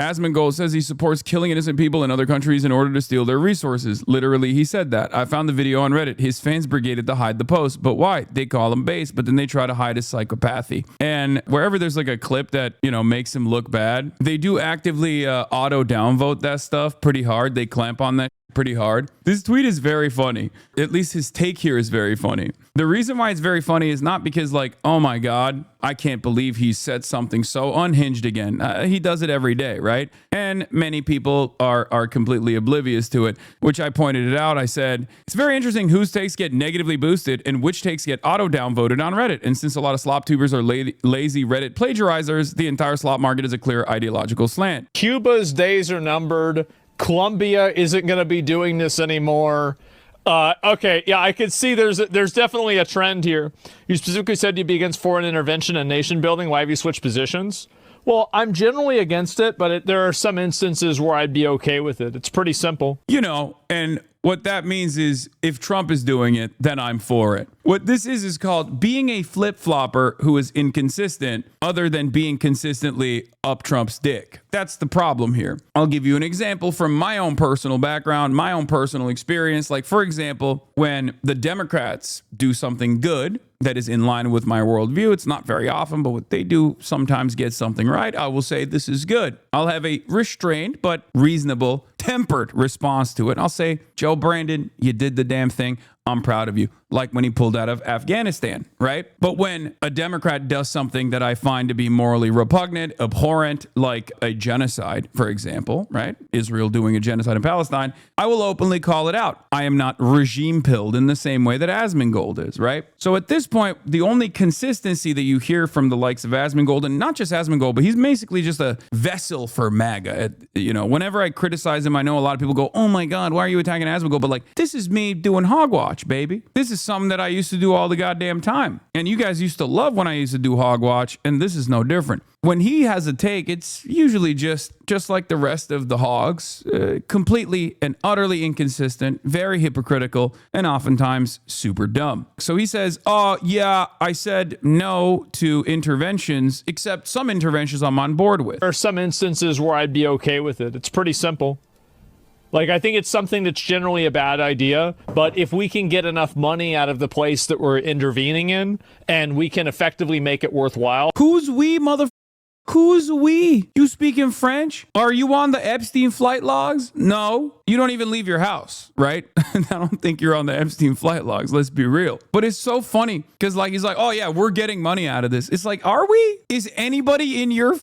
Asmongold says he supports killing innocent people in other countries in order to steal their resources. Literally, he said that. I found the video on Reddit. His fans brigaded to hide the post. But why? They call him base, but then they try to hide his psychopathy. And wherever there's like a clip that, you know, makes him look bad, they do actively auto downvote that stuff pretty hard. They clamp on that pretty hard. This tweet is very funny. At least his take here is very funny. The reason why it's very funny is not because like, oh my God, I can't believe he said something so unhinged again. He does it every day, right? And many people are completely oblivious to it, which I pointed it out. I said, it's very interesting whose takes get negatively boosted and which takes get auto downvoted on Reddit. And since a lot of slop tubers are lazy Reddit plagiarizers, the entire slop market is a clear ideological slant. Cuba's days are numbered. Colombia isn't going to be doing this anymore. Okay, yeah, I could see there's definitely a trend here. You specifically said you'd be against foreign intervention and nation building. Why have you switched positions? Well, I'm generally against it, but there are some instances where I'd be okay with it. It's pretty simple. You know, and what that means is if Trump is doing it, then I'm for it. What this is called being a flip-flopper who is inconsistent other than being consistently up Trump's dick. That's the problem here. I'll give you an example from my own personal background, my own personal experience. Like, for example, when the Democrats do something good that is in line with my worldview, it's not very often, but what they do sometimes get something right, I will say this is good. I'll have a restrained but reasonable, tempered response to it. I'll say, Joe Brandon, you did the damn thing. I'm proud of you. Like when he pulled out of Afghanistan, right? But when a Democrat does something that I find to be morally repugnant, abhorrent, like a genocide, for example, right? Israel doing a genocide in Palestine, I will openly call it out. I am not regime pilled in the same way that Asmongold is, right? So at this point, the only consistency that you hear from the likes of Asmongold, and not just Asmongold, but he's basically just a vessel for MAGA. You know, whenever I criticize him, I know a lot of people go, oh my God, why are you attacking Asmongold? But like, this is me doing hogwash, baby. This is something that I used to do all the goddamn time. And you guys used to love when I used to do hogwatch, and this is no different. When he has a take, it's usually just like the rest of the hogs, completely and utterly inconsistent, very hypocritical, and oftentimes super dumb. So he says, oh, yeah, I said no to interventions, except some interventions I'm on board with. There are some instances where I'd be okay with it. It's pretty simple. Like, I think it's something that's generally a bad idea, but if we can get enough money out of the place that we're intervening in, and we can effectively make it worthwhile. Who's we, mother? Who's we? You speak in French? Are you on the Epstein flight logs? No. You don't even leave your house, right? I don't think you're on the Epstein flight logs. Let's be real. But it's so funny because like, he's like, oh yeah, we're getting money out of this. It's like, are we? Is anybody in your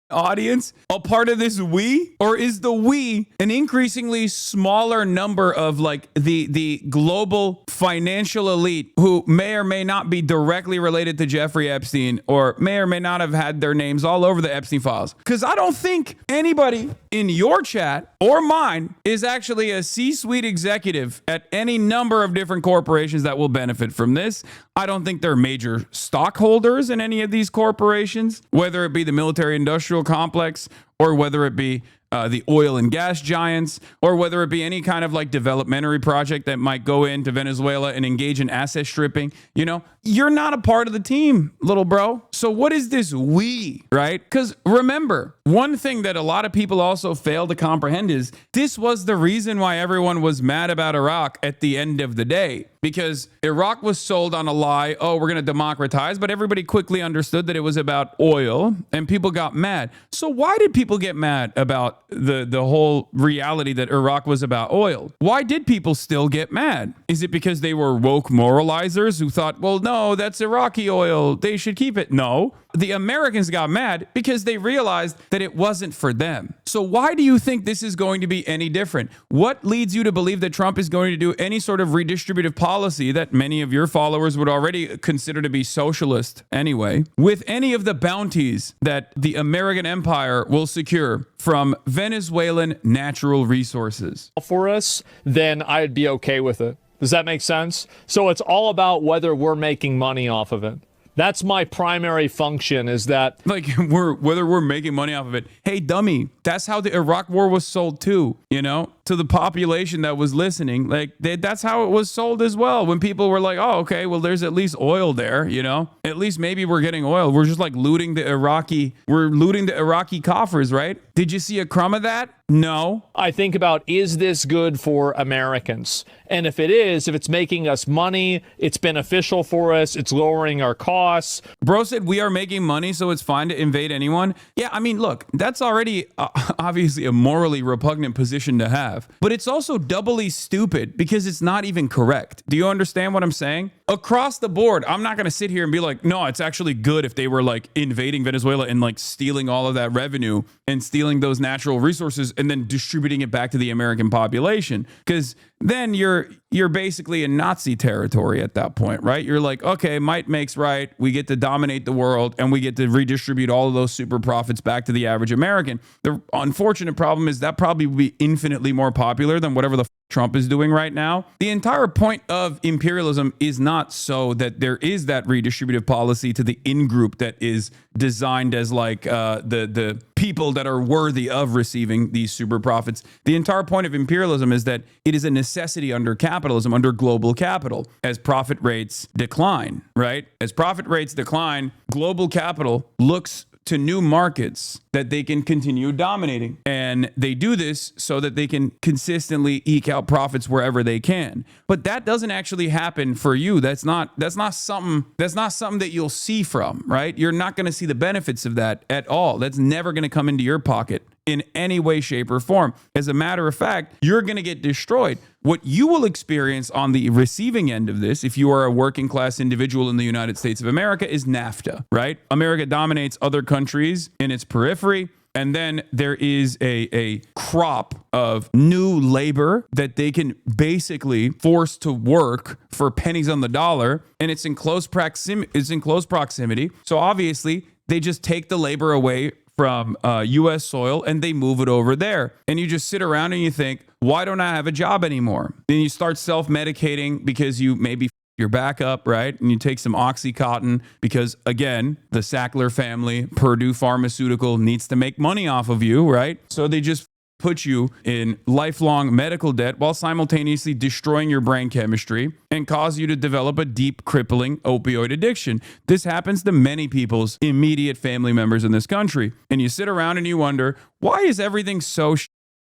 audience a part of this we, or is the we an increasingly smaller number of like the global financial elite who may or may not be directly related to Jeffrey Epstein or may or may not have had their names all over the Epstein files? Because I don't think anybody in your chat or mine is actually a C-suite executive at any number of different corporations that will benefit from this. I don't think they're major stockholders in any of these corporations, whether it be the military industrial complex or whether it be the oil and gas giants, or whether it be any kind of like developmentary project that might go into Venezuela and engage in asset stripping. You know, you're not a part of the team, little bro. So what is this we, right? Because remember, one thing that a lot of people also fail to comprehend is this was the reason why everyone was mad about Iraq at the end of the day. Because Iraq was sold on a lie, oh, we're going to democratize, but everybody quickly understood that it was about oil and people got mad. So why did people get mad about the whole reality that Iraq was about oil? Why did people still get mad? Is it because they were woke moralizers who thought, well, no, that's Iraqi oil, they should keep it? No. The Americans got mad because they realized that it wasn't for them. So why do you think this is going to be any different? What leads you to believe that Trump is going to do any sort of redistributive policy that many of your followers would already consider to be socialist anyway, with any of the bounties that the American empire will secure from Venezuelan natural resources? For us, then I'd be okay with it. Does that make sense? So it's all about whether we're making money off of it. That's my primary function, is that like whether we're making money off of it. Hey, dummy, that's how the Iraq war was sold too. You know, to the population that was listening. Like that's how it was sold as well. When people were like, oh, okay, well, there's at least oil there, you know, at least maybe we're getting oil. We're just like looting the Iraqi coffers, right? Did you see a crumb of that? No. I think about, is this good for Americans? And if it is, if it's making us money, it's beneficial for us, it's lowering our costs. Bro said we are making money, so it's fine to invade anyone. Yeah, I mean, look, that's already obviously a morally repugnant position to have. But it's also doubly stupid because it's not even correct. Do you understand what I'm saying? Across the board, I'm not going to sit here and be like, no, it's actually good if they were like invading Venezuela and like stealing all of that revenue and stealing those natural resources and then distributing it back to the American population. Because then you're basically in Nazi territory at that point, right? You're like, okay, might makes right. We get to dominate the world and we get to redistribute all of those super profits back to the average American. The unfortunate problem is that probably would be infinitely more popular than whatever the Trump is doing right now. The entire point of imperialism is not so that there is that redistributive policy to the in-group that is designed as like the people that are worthy of receiving these super profits. The entire point of imperialism is that it is a necessity under capitalism, under global capital, as profit rates decline, right? As profit rates decline, global capital looks to new markets that they can continue dominating. And they do this so that they can consistently eke out profits wherever they can. But that doesn't actually happen for you. That's not something that you'll see from, right? You're not going to see the benefits of that at all. That's never going to come into your pocket in any way, shape, or form. As a matter of fact, you're going to get destroyed. What you will experience on the receiving end of this, if you are a working class individual in the United States of America, is NAFTA, right? America dominates other countries in its periphery. And then there is a crop of new labor that they can basically force to work for pennies on the dollar. And it's in close proximity. So obviously, they just take the labor away from U.S. soil and they move it over there. And you just sit around and you think, why don't I have a job anymore? Then you start self-medicating because you maybe your back up, right? And you take some Oxycontin because, again, the Sackler family, Purdue Pharmaceutical, needs to make money off of you, right? So they just put you in lifelong medical debt while simultaneously destroying your brain chemistry and cause you to develop a deep, crippling opioid addiction. This happens to many people's immediate family members in this country. And you sit around and you wonder, why is everything so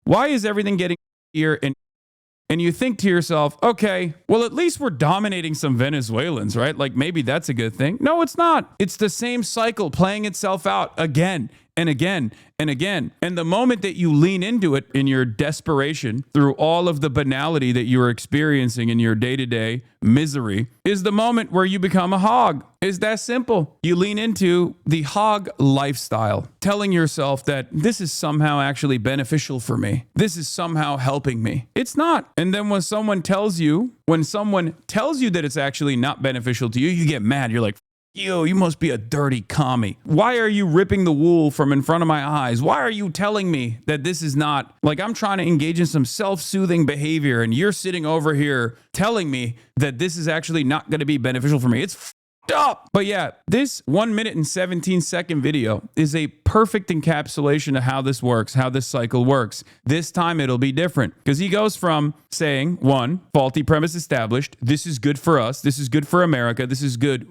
why is everything getting here? And you think to yourself, okay, well, at least we're dominating some Venezuelans, right? Like maybe that's a good thing. No, it's not. It's the same cycle playing itself out again and again and again. And the moment that you lean into it in your desperation through all of the banality that you're experiencing in your day-to-day misery is the moment where you become a hog. It's that simple. You lean into the hog lifestyle, telling yourself that this is somehow actually beneficial for me. This is somehow helping me. It's not. And then when someone tells you that it's actually not beneficial to you, you get mad. You're like, you must be a dirty commie. Why are you ripping the wool from in front of my eyes? Why are you telling me that this is not, like I'm trying to engage in some self-soothing behavior and you're sitting over here telling me that this is actually not going to be beneficial for me? It's f***ed up. But yeah, this 1 minute and 17-second video is a perfect encapsulation of how this works, how this cycle works. This time it'll be different because he goes from saying, one, faulty premise established. This is good for us. This is good for America. This is good.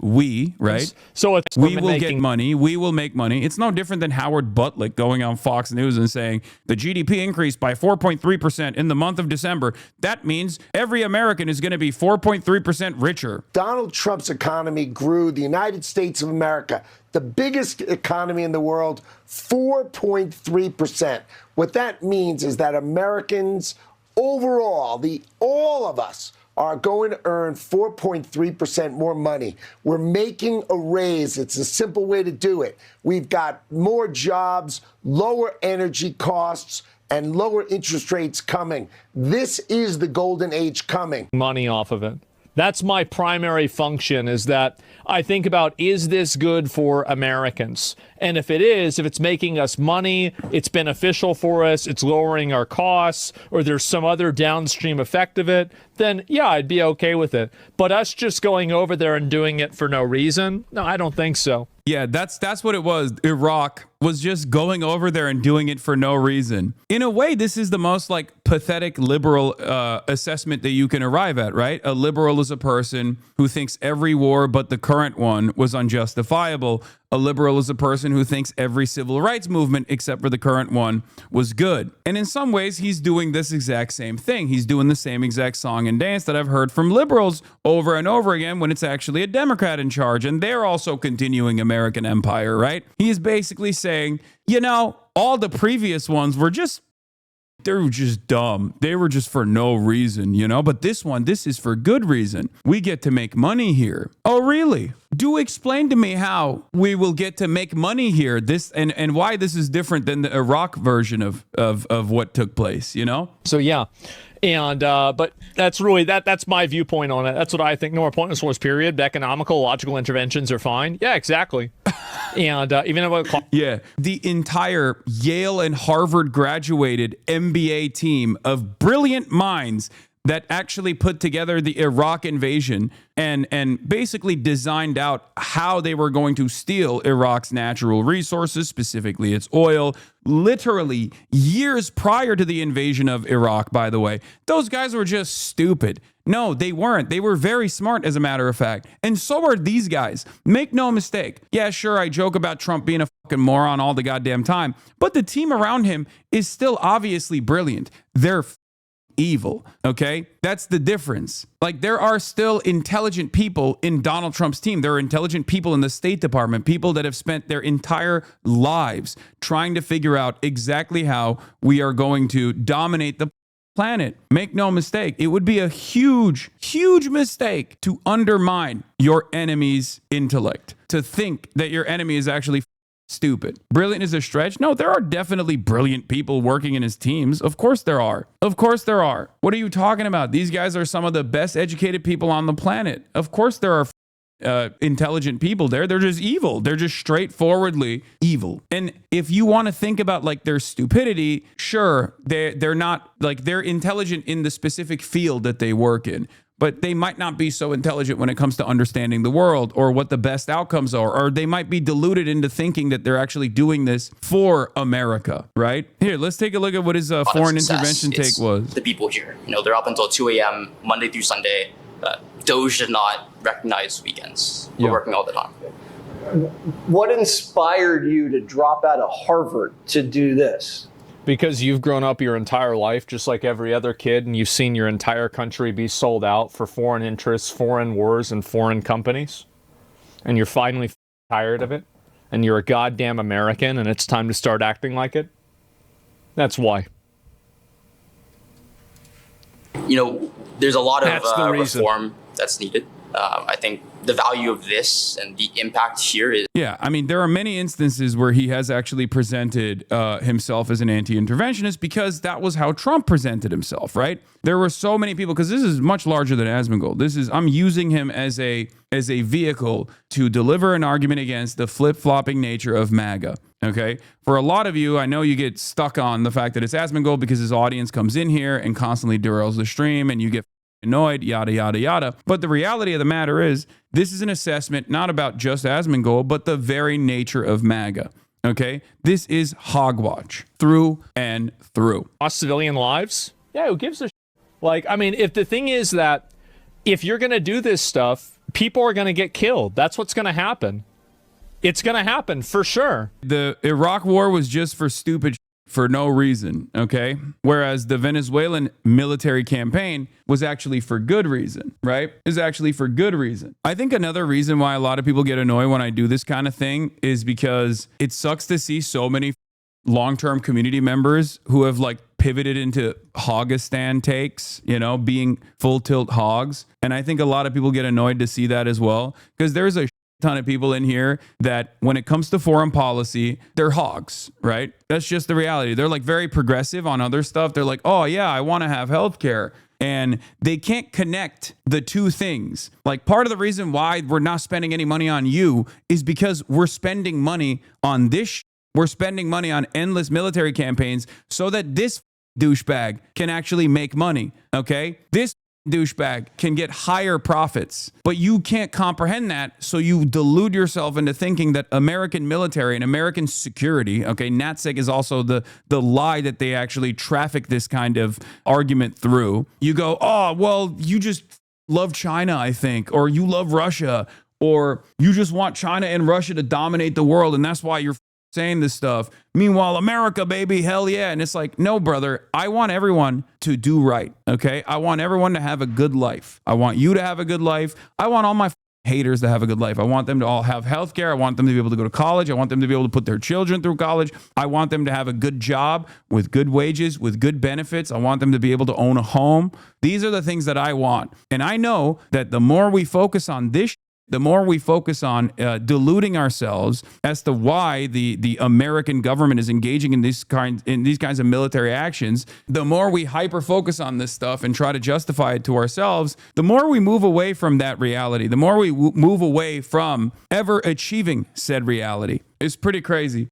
Right? So it's we will get money. We will make money. It's no different than Howard Butlick going on Fox News and saying the GDP increased by 4.3% in the month of December. That means every American is going to be 4.3% richer. Donald Trump's economy grew, the United States of America, the biggest economy in the world, 4.3%. What that means is that Americans overall, all of us, are going to earn 4.3% more money. We're making a raise. It's a simple way to do it. We've got more jobs, lower energy costs, and lower interest rates coming. This is the golden age coming. Money off of it. That's my primary function, is that I think about, is this good for Americans? And if it is, if it's making us money, it's beneficial for us, it's lowering our costs, or there's some other downstream effect of it, then yeah, I'd be okay with it. But us just going over there and doing it for no reason, no, I don't think so. Yeah, that's what it was. Iraq was just going over there and doing it for no reason. In a way, this is the most like pathetic liberal assessment that you can arrive at, right? A liberal is a person who thinks every war but the current one was unjustifiable. A liberal is a person who thinks every civil rights movement except for the current one was good. And in some ways, he's doing this exact same thing. He's doing the same exact song and dance that I've heard from liberals over and over again when it's actually a Democrat in charge. And they're also continuing American empire, right? He is basically saying, you know, all the previous ones were just, they were just dumb. They were just for no reason, you know? But this one, this is for good reason. We get to make money here. Oh, really? Do explain to me how we will get to make money here. This and why this is different than the Iraq version of what took place, you know? So yeah. And but that's really that's my viewpoint on it. That's what I think. No more pointless wars, period. Economical, logical interventions are fine. Yeah, exactly. And even though yeah, the entire Yale and Harvard graduated MBA team of brilliant minds that actually put together the Iraq invasion and basically designed out how they were going to steal Iraq's natural resources, specifically its oil, literally years prior to the invasion of Iraq, by the way. Those guys were just stupid. No, they weren't. They were very smart, as a matter of fact. And so are these guys. Make no mistake. Yeah, sure, I joke about Trump being a fucking moron all the goddamn time, but the team around him is still obviously brilliant. They're evil, okay? That's the difference. Like, there are still intelligent people in Donald Trump's team. There are intelligent people in the State Department, people that have spent their entire lives trying to figure out exactly how we are going to dominate the planet. Make no mistake, it would be a huge, huge mistake to undermine your enemy's intellect, to think that your enemy is actually stupid. Brilliant is a stretch. No, there are definitely brilliant people working in his teams. Of course there are. Of course there are. What are you talking about? These guys are some of the best educated people on the planet. Of course there are intelligent people there. They're just evil. They're just straightforwardly evil. And if you want to think about like their stupidity, sure, they're not like, they're intelligent in the specific field that they work in, but they might not be so intelligent when it comes to understanding the world or what the best outcomes are, or they might be deluded into thinking that they're actually doing this for America, right? Here, let's take a look at what his foreign intervention take was. The people here, you know, they're up until 2 a.m. Monday through Sunday. Doge did not recognize weekends. We're working all the time. What inspired you to drop out of Harvard to do this? Because you've grown up your entire life just like every other kid, and you've seen your entire country be sold out for foreign interests, foreign wars, and foreign companies. And you're finally tired of it. And you're a goddamn American, and it's time to start acting like it. That's why. You know, there's a lot of reform that's needed. I think the value of this and the impact here is... Yeah, I mean, there are many instances where he has actually presented himself as an anti-interventionist because that was how Trump presented himself, right? There were so many people, because this is much larger than Asmongold. I'm using him as a vehicle to deliver an argument against the flip-flopping nature of MAGA. Okay, for a lot of you, I know you get stuck on the fact that it's Asmongold because his audience comes in here and constantly derails the stream and you get annoyed, yada, yada, yada. But the reality of the matter is, this is an assessment not about just Asmongold, but the very nature of MAGA. Okay, this is hogwash through and through. Lost civilian lives? Yeah, who gives a shit? Like, I mean, if the thing is that if you're going to do this stuff, people are going to get killed. That's what's going to happen. It's going to happen for sure. The Iraq war was just for stupid for no reason, okay? Whereas the Venezuelan military campaign was actually for good reason, right? Is actually for good reason. I think another reason why a lot of people get annoyed when I do this kind of thing is because it sucks to see so many long-term community members who have like pivoted into Hogistan takes, you know, being full tilt hogs. And I think a lot of people get annoyed to see that as well, because there's a ton of people in here that when it comes to foreign policy, they're hogs, right? That's just the reality. They're like very progressive on other stuff. They're like, oh yeah, I want to have healthcare. And they can't connect the two things. Like, part of the reason why we're not spending any money on you is because we're spending money on this. We're spending money on endless military campaigns so that this douchebag can actually make money. Okay? This douchebag can get higher profits, but you can't comprehend that, so you delude yourself into thinking that American military and American security, okay, NatSec is also the lie that they actually traffic this kind of argument through. You go, oh, well, you just love China, I think, or you love Russia, or you just want China and Russia to dominate the world, and that's why you're saying this stuff. Meanwhile, America, baby, hell yeah. And it's like, no, brother, I want everyone to do right, okay? I want everyone to have a good life. I want you to have a good life. I want all my haters to have a good life. I want them to all have health care. I want them to be able to go to college. I want them to be able to put their children through college. I want them to have a good job with good wages, with good benefits. I want them to be able to own a home. These are the things that I want. And I know that the more we focus on this, the more we focus on deluding ourselves as to why the American government is engaging in these kinds of military actions, the more we hyper focus on this stuff and try to justify it to ourselves, the more we move away from that reality, the more we move away from ever achieving said reality. It's pretty crazy.